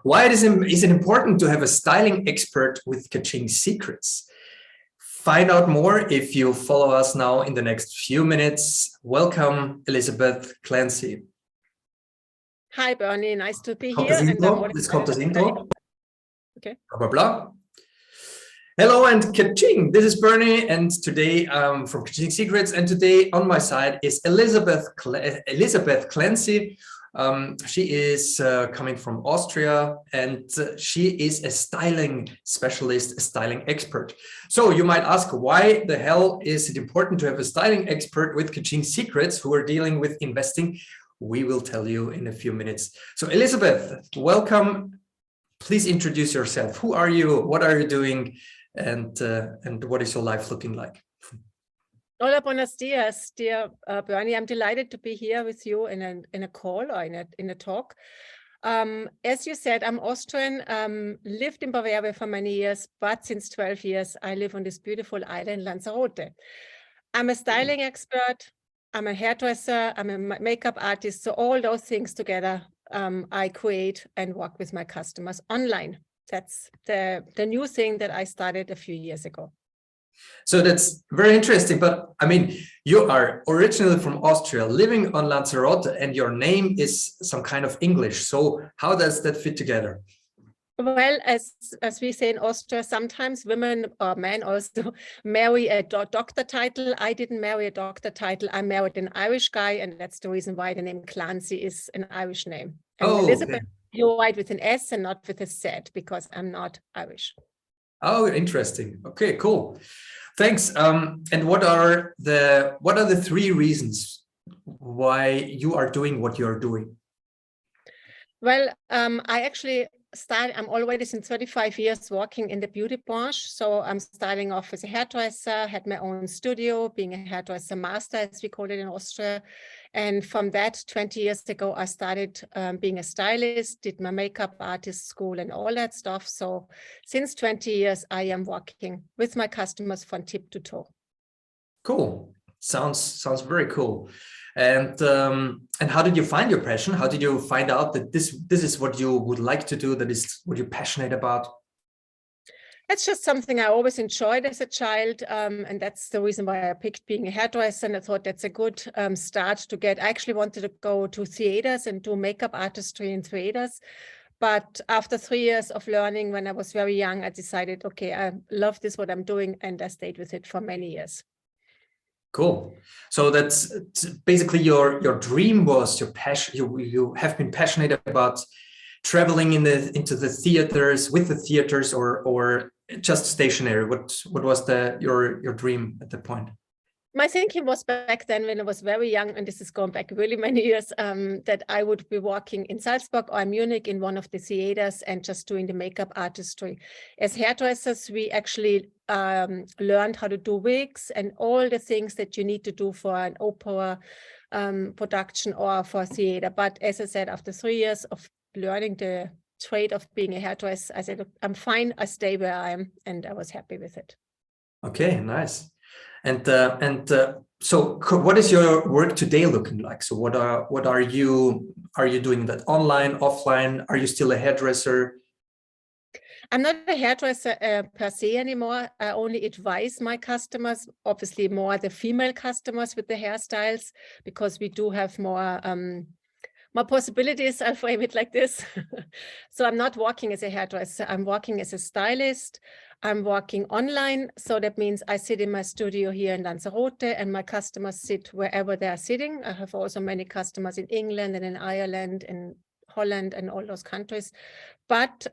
Why is it important to have a styling expert with Kaching secrets? Find out more if you follow us now in the next few minutes. Welcome, Elizabeth Clancy. Hi, Bernie. Nice to be Kommt here. das Intro? Jetzt kommt das Intro. Okay. Blah, blah, blah. Hello and Kaching. This is Bernie, and today from Kaching Secrets. And today on my side is Elizabeth Clancy. She is coming from Austria, and she is a styling specialist, a styling expert. So you might ask, why the hell is it important to have a styling expert with Kaching Secrets who are dealing with investing? We will tell you in a few minutes. So Elizabeth, welcome. Please introduce yourself. Who are you? What are you doing? And what is your life looking like? Hola, buenos dias, dear Bernie. I'm delighted to be here with you in a call or in a talk. As you said, I'm Austrian, lived in Bavaria for many years, but since 12 years, I live on this beautiful island, Lanzarote. I'm a styling expert, I'm a hairdresser, I'm a makeup artist. So all those things together, I create and work with my customers online. That's the new thing that I started a few years ago. So that's very interesting. But I mean, you are originally from Austria, living on Lanzarote, and your name is some kind of English. So how does that fit together? Well, as we say in Austria, sometimes women or men also marry a doctor title. I didn't marry a doctor title. I married an Irish guy, and that's the reason why the name Clancy is an Irish name. And Elizabeth, okay. You write with an S and not with a Z, because I'm not Irish. Oh, interesting. Okay, cool. Thanks. And what are the three reasons why you are doing what you're doing? Well, I actually I'm already since 35 years working in the beauty branch. So I'm starting off as a hairdresser, had my own studio, being a hairdresser master, as we call it in Austria. And from that, 20 years ago, I started being a stylist, did my makeup artist school and all that stuff. So since 20 years, I am working with my customers from tip to toe. Cool. Sounds very cool. And how did you find your passion? How did you find out that this is what you would like to do, that is what you're passionate about? It's just something I always enjoyed as a child, and that's the reason why I picked being a hairdresser, and I thought that's a good start to get. I actually wanted to go to theaters and do makeup artistry in theaters, but after 3 years of learning, when I was very young, I decided, okay, I love this, what I'm doing, and I stayed with it for many years. Cool. So that's basically your dream was your passion. You have been passionate about traveling into the theaters, with the theaters, or just stationary. What was your dream at that point? My thinking was back then, when I was very young, and this is going back really many years, that I would be working in Salzburg or Munich in one of the theaters and just doing the makeup artistry. As hairdressers, we actually learned how to do wigs and all the things that you need to do for an opera production or for theater. But as I said, after 3 years of learning the trade of being a hairdresser, I said, I'm fine, I stay where I am, and I was happy with it. Okay, nice. And so what is your work today looking like? So what are you doing that online, offline? Are you still a hairdresser? I'm not a hairdresser per se anymore. I only advise my customers, obviously more the female customers with the hairstyles, because we do have more possibilities. I'll frame it like this. So I'm not working as a hairdresser. I'm working as a stylist. I'm working online. So that means I sit in my studio here in Lanzarote, and my customers sit wherever they are sitting. I have also many customers in England and in Ireland and Holland and all those countries. But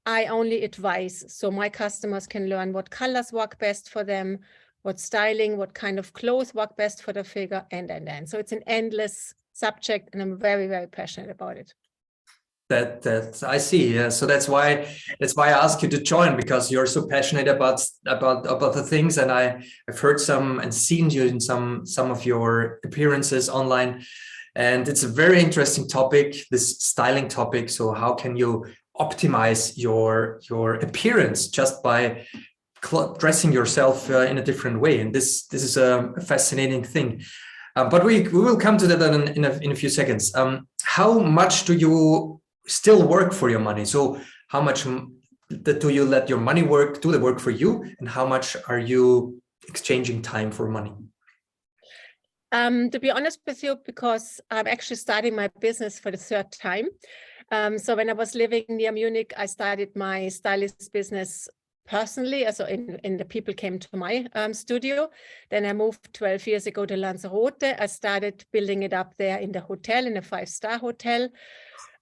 I only advise. So my customers can learn what colors work best for them, what styling, what kind of clothes work best for the figure, and. So it's an endless subject, and I'm very, very passionate about it. That I see. Yeah. So that's why I asked you to join, because you're so passionate about the things, and I've heard some and seen you in some of your appearances online, and it's a very interesting topic, this styling topic. So how can you optimize your appearance just by dressing yourself in a different way? And this is a fascinating thing. But we will come to that in a few seconds. How much do you still work for your money. So how much do you let your money do the work for you, and how much are you exchanging time for money? To be honest with you, because I'm actually starting my business for the third time. So when I was living near Munich, I started my stylist business personally. So in the people came to my studio. Then I moved 12 years ago to Lanzarote. I started building it up there in the hotel, in a 5-star hotel.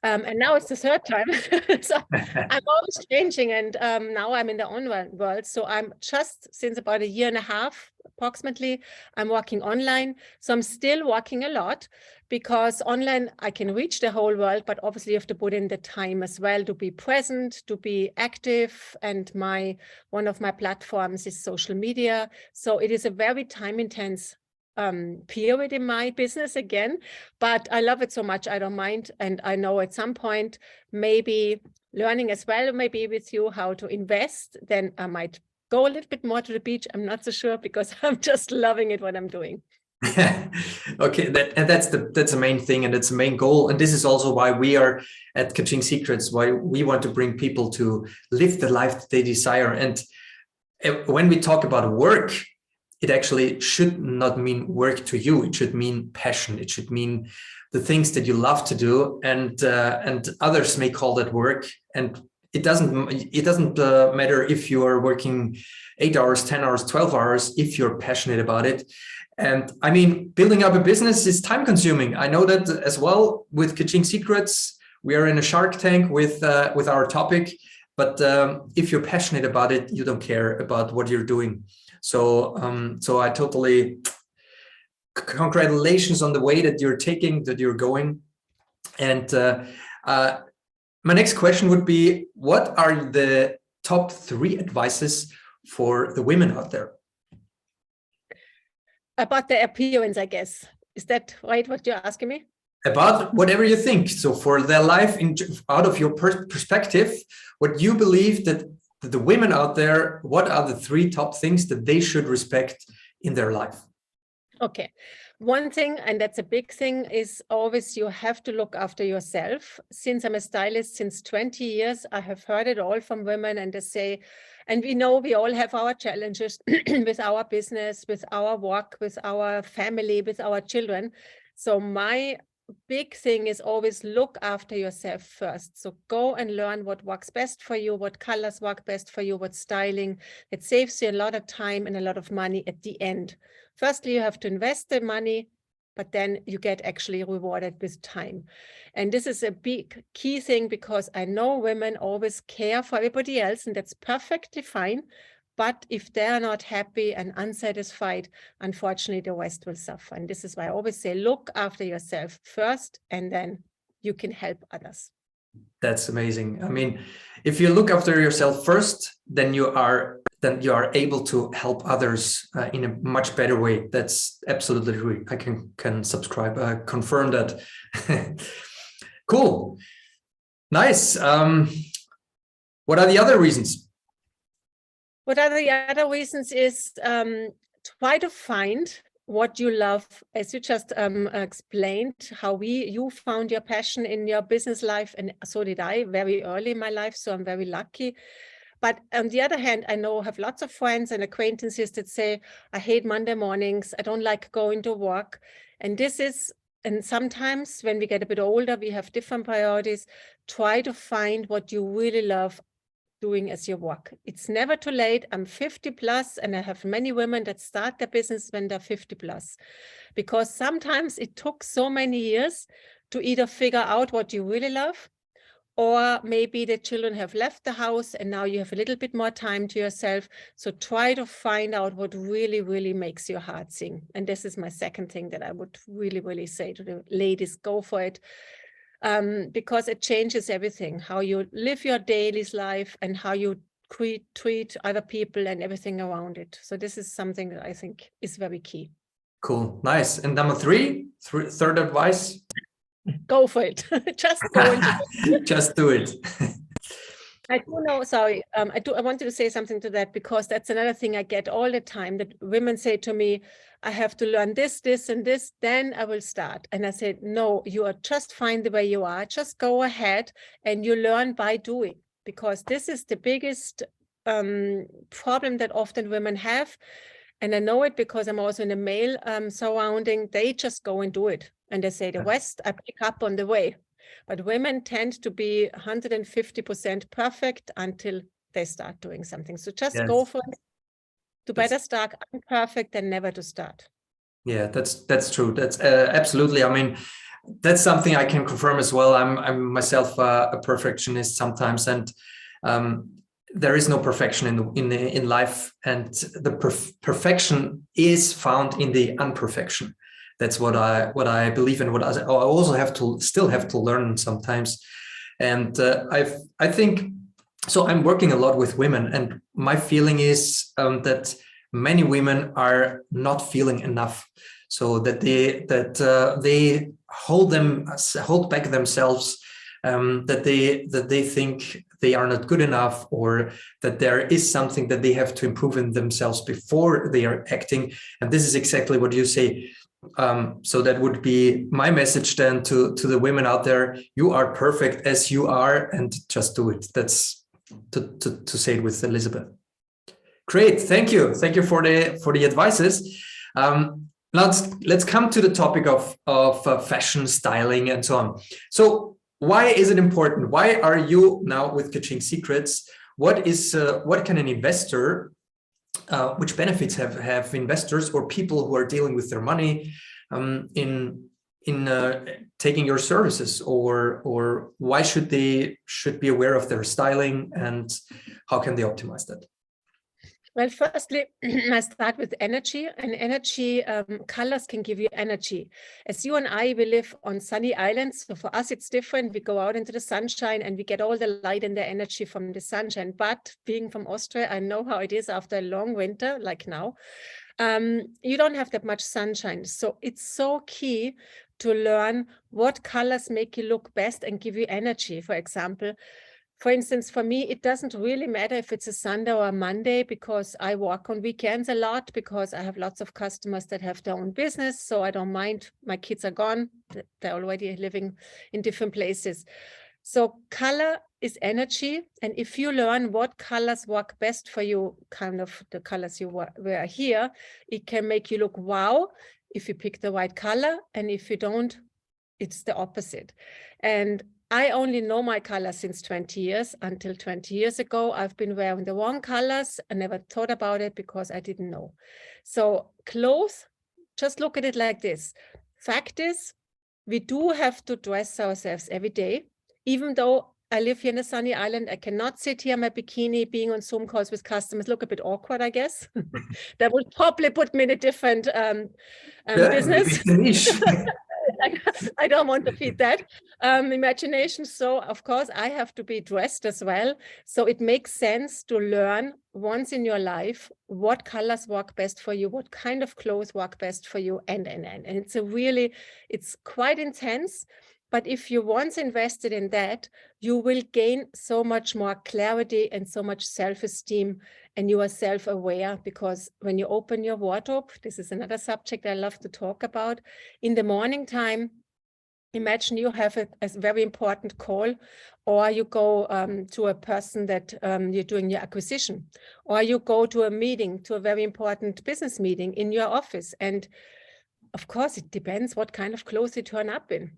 And now it's the third time. So I'm always changing. And now I'm in the online world. So I'm just since about a year and a half, approximately, I'm working online. So I'm still working a lot, because online I can reach the whole world, but obviously you have to put in the time as well to be present, to be active. And one of my platforms is social media. So it is a very time intense period in my business again, but I love it so much, I don't mind. And I know at some point, maybe learning as well, maybe with you, how to invest, then I might go a little bit more to the beach. I'm not so sure, because I'm just loving it what I'm doing. Okay, that's the main thing, and that's the main goal. And this is also why we are at Coaching Secrets, why we want to bring people to live the life that they desire. And when we talk about work, it actually should not mean work to you. It should mean passion. It should mean the things that you love to do, and others may call that work. And it doesn't matter if you are working 8 hours, 10 hours, 12 hours, if you're passionate about it. And I mean, building up a business is time consuming. I know that as well with Coaching Secrets. We are in a Shark Tank with our topic, but if you're passionate about it, you don't care about what you're doing. So I totally congratulations on the way that you're going. And my next question would be, what are the top 3 advices for the women out there? About the appearance, I guess. Is that right, what you're asking me? About whatever you think. So for their life, out of your perspective, what you believe that the women out there, what are the 3 top things that they should respect in their life? Okay. One thing, and that's a big thing, is always you have to look after yourself. Since I'm a stylist since 20 years, I have heard it all from women, and they say, and we know we all have our challenges with our business, with our work, with our family, with our children. So my big thing is always look after yourself first. So go and learn what works best for you, what colors work best for you, what styling. It saves you a lot of time and a lot of money at the end. Firstly, you have to invest the money, but then you get actually rewarded with time. And this is a big key thing, because I know women always care for everybody else, and that's perfectly fine. But if they're not happy and unsatisfied, unfortunately, the rest will suffer. And this is why I always say, look after yourself first, and then you can help others. That's amazing. I mean, if you look after yourself first, then you are able to help others in a much better way. That's absolutely true. I can subscribe, confirm that. Cool. Nice. What are the other reasons? What are the other reasons is try to find what you love, as you just explained, how you found your passion in your business life, and so did I very early in my life, so I'm very lucky. But on the other hand, I have lots of friends and acquaintances that say, I hate Monday mornings, I don't like going to work. And sometimes when we get a bit older, we have different priorities. Try to find what you really love doing as your work. It's never too late. I'm 50 plus, and I have many women that start their business when they're 50 plus, because sometimes it took so many years to either figure out what you really love, or maybe the children have left the house and now you have a little bit more time to yourself. So try to find out what really, really makes your heart sing. And this is my second thing that I would really, really say to the ladies, go for it. Because it changes everything, how you live your daily life and how you treat other people and everything around it. So this is something that I think is very key. Cool. Nice. And number 3, third advice? Go for it. Just go into it. Just do it. I do know, sorry, I wanted to say something to that, because that's another thing I get all the time, that women say to me, I have to learn this, this, and this, then I will start. And I said, no, you are just fine the way you are. Just go ahead and you learn by doing, because this is the biggest problem that often women have. And I know it because I'm also in a male surrounding. They just go and do it. And they say, the West, I pick up on the way. But women tend to be 150% perfect until they start doing something. So just go for it. To better start imperfect than never to start. Yeah, that's true. That's absolutely. I mean, that's something I can confirm as well. I'm myself a perfectionist sometimes, and there is no perfection in life, and the perfection is found in the imperfection. That's what I believe, and what I also still have to learn sometimes. And I think so. I'm working a lot with women, and my feeling is that many women are not feeling enough, so that they hold back themselves, that they think they are not good enough, or that there is something that they have to improve in themselves before they are acting. And this is exactly what you say. So that would be my message then to the women out there. You are perfect as you are, and just do it. That's to say it with Elizabeth. Great, thank you for the advices. Let's come to the topic of fashion, styling, and so on. So why is it important? Why are you now with Kaching Secrets? What can an investor, which benefits have investors or people who are dealing with their money in taking your services, or why should they be aware of their styling, and how can they optimize that? Well, firstly, I start with energy, and energy colors can give you energy. As you and I, we live on sunny islands. So for us, it's different. We go out into the sunshine and we get all the light and the energy from the sunshine. But being from Austria, I know how it is after a long winter, like now. You don't have that much sunshine. So it's so key to learn what colors make you look best and give you energy. For example, for instance, for me, it doesn't really matter if it's a Sunday or a Monday, because I work on weekends a lot, because I have lots of customers that have their own business. So I don't mind. My kids are gone. They're already living in different places. So color is energy. And if you learn what colors work best for you, kind of the colors you wear here, it can make you look wow if you pick the right color. And if you don't, it's the opposite. And I only know my color since 20 years. Until 20 years ago, I've been wearing the wrong colors. I never thought about it because I didn't know. So clothes, just look at it like this. Fact is, we do have to dress ourselves every day. Even though I live here in a sunny island, I cannot sit here in my bikini being on Zoom calls with customers. Look a bit awkward, I guess. That would probably put me in a different business. I don't want to feed that imagination. So of course I have to be dressed as well. So it makes sense to learn once in your life what colors work best for you, what kind of clothes work best for you, and it's quite intense. But if you once invested in that, you will gain so much more clarity and so much self-esteem, and you are self-aware, because when you open your wardrobe, this is another subject I love to talk about, in the morning time, imagine you have a very important call, or you go to a person that you're doing your acquisition, or you go to a meeting, to a very important business meeting in your office. And of course, it depends what kind of clothes you turn up in.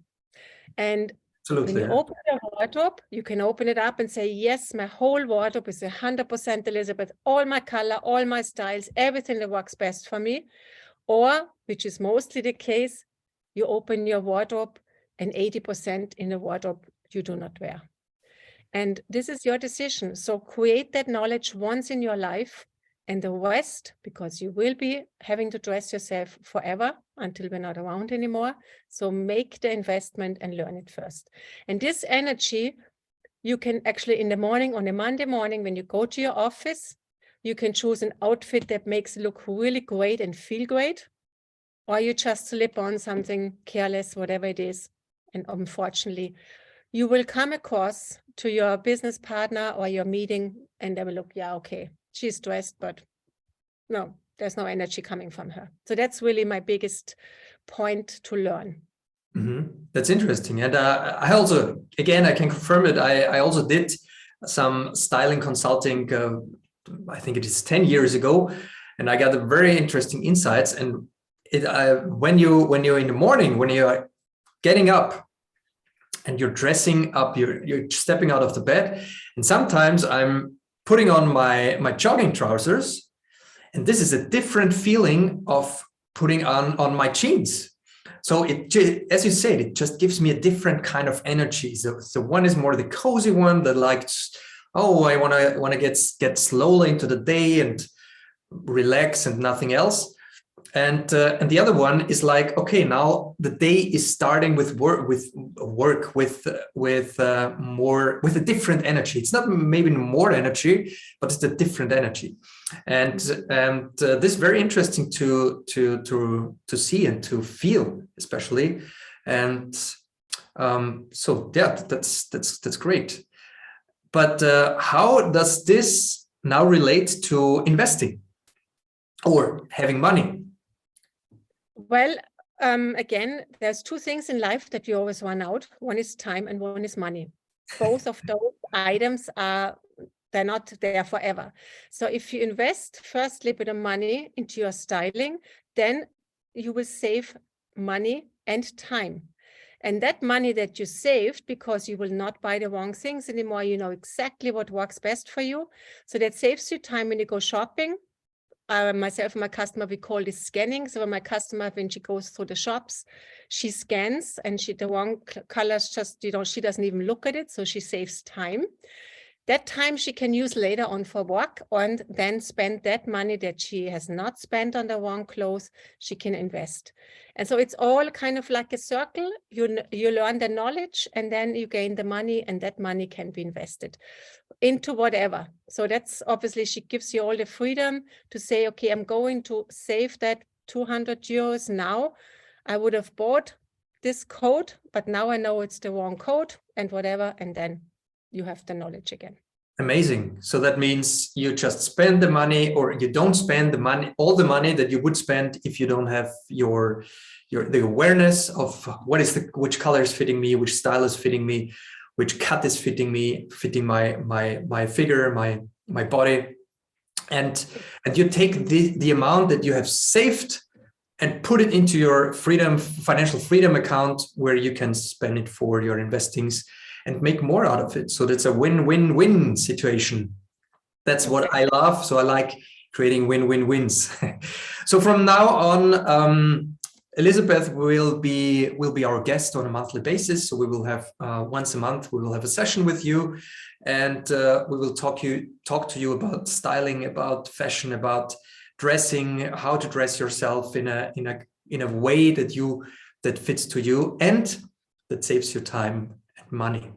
And absolutely, when you open your wardrobe, you can open it up and say, yes, my whole wardrobe is 100% Elizabeth, all my color, all my styles, everything that works best for me. Or, which is mostly the case, you open your wardrobe and 80% in the wardrobe you do not wear. And this is your decision. So create that knowledge once in your life, and the rest, because you will be having to dress yourself forever until we're not around anymore. So make the investment and learn it first. And this energy, you can actually in the morning, on a Monday morning, when you go to your office, you can choose an outfit that makes you look really great and feel great, or you just slip on something careless, whatever it is. And unfortunately, you will come across to your business partner or your meeting and they will look, yeah, okay, she's dressed, but no, there's no energy coming from her. So that's really my biggest point to learn. That's interesting. And I also, again, I can confirm it. I also did some styling consulting, I think it is 10 years ago, and I got a very interesting insights. And when you're in the morning, when you're getting up and you're dressing up, you're stepping out of the bed, and sometimes I'm putting on my jogging trousers, and this is a different feeling of putting on my jeans. So it, as you said, it just gives me a different kind of energy. So one is more the cozy one that likes, oh, I want to get slowly into the day and relax and nothing else. And the other one is like, okay, now the day is starting with a different energy. It's not maybe more energy, but it's a different energy. And this is very interesting to see and to feel, especially. And so yeah, that's great. But how does this now relate to investing or having money? Well, again, there's two things in life that you always run out. One is time and one is money. Both of those items they're not there forever. So if you invest first a little bit of money into your styling, then you will save money and time. And that money that you saved, because you will not buy the wrong things anymore, you know exactly what works best for you. So that saves you time when you go shopping. Myself and my customer, we call this scanning. So when my customer, when she goes through the shops, she scans and the wrong colors just, she doesn't even look at it. So she saves time. That time she can use later on for work, and then spend that money that she has not spent on the wrong clothes, she can invest. And so it's all kind of like a circle. You learn the knowledge and then you gain the money, and that money can be invested into whatever. So that's obviously, she gives you all the freedom to say, okay, I'm going to save that 200 euros now. I would have bought this coat, but now I know it's the wrong coat and whatever, and then you have the knowledge again. Amazing. So that means you just spend the money, or you don't spend the money, all the money that you would spend if you don't have the awareness of which color is fitting me, which style is fitting me, which cut is fitting me, fitting my figure, my body. And you take the amount that you have saved and put it into your financial freedom account, where you can spend it for your investings and make more out of it. So that's a win-win-win situation. That's what I love. So I like creating win-win-wins. So from now on, Elizabeth will be our guest on a monthly basis. So we will have once a month, we will have a session with you, and we will talk to you about styling, about fashion, about dressing, how to dress yourself in a way that fits to you and that saves you time and money.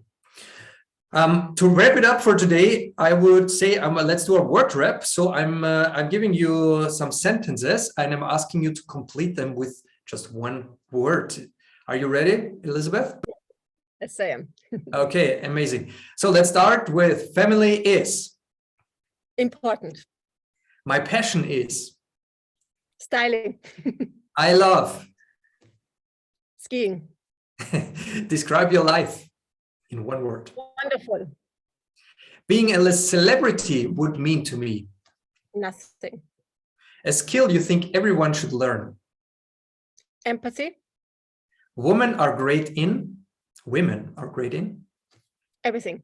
To wrap it up for today, I would say let's do a word wrap. So I'm giving you some sentences and I'm asking you to complete them with just one word. Are you ready, Elizabeth? Yes, I am. Okay, amazing. So let's start with family is important. My passion is Styling. I love Skiing. Describe your life in one word. Wonderful. Being a celebrity would mean to me Nothing. A skill you think everyone should learn. Empathy. Women are great in Everything.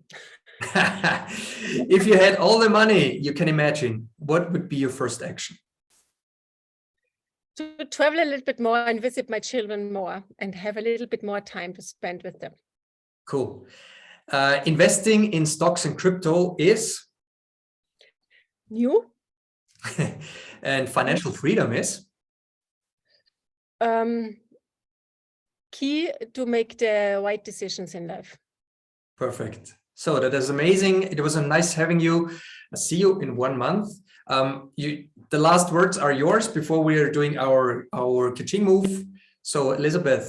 If you had all the money you can imagine, what would be your first action? To travel a little bit more and visit my children more and have a little bit more time to spend with them. Cool. Investing in stocks and crypto is New. And financial freedom is Key to make the right decisions in life. perfect. So that is amazing. It was a nice having you. I'll see you in 1 month. The last words are yours before we are doing our Kaching move. So Elizabeth,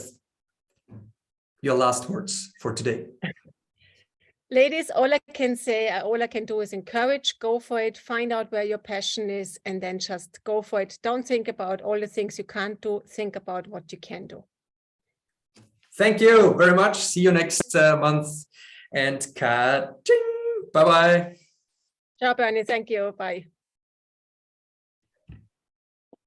your last words for today. Ladies, all I can say, all I can do is encourage, go for it, find out where your passion is, and then just go for it. Don't think about all the things you can't do. Think about what you can do. Thank you very much. See you next month. And ka-ching. Bye-bye. Ciao, Bernie. Thank you. Bye.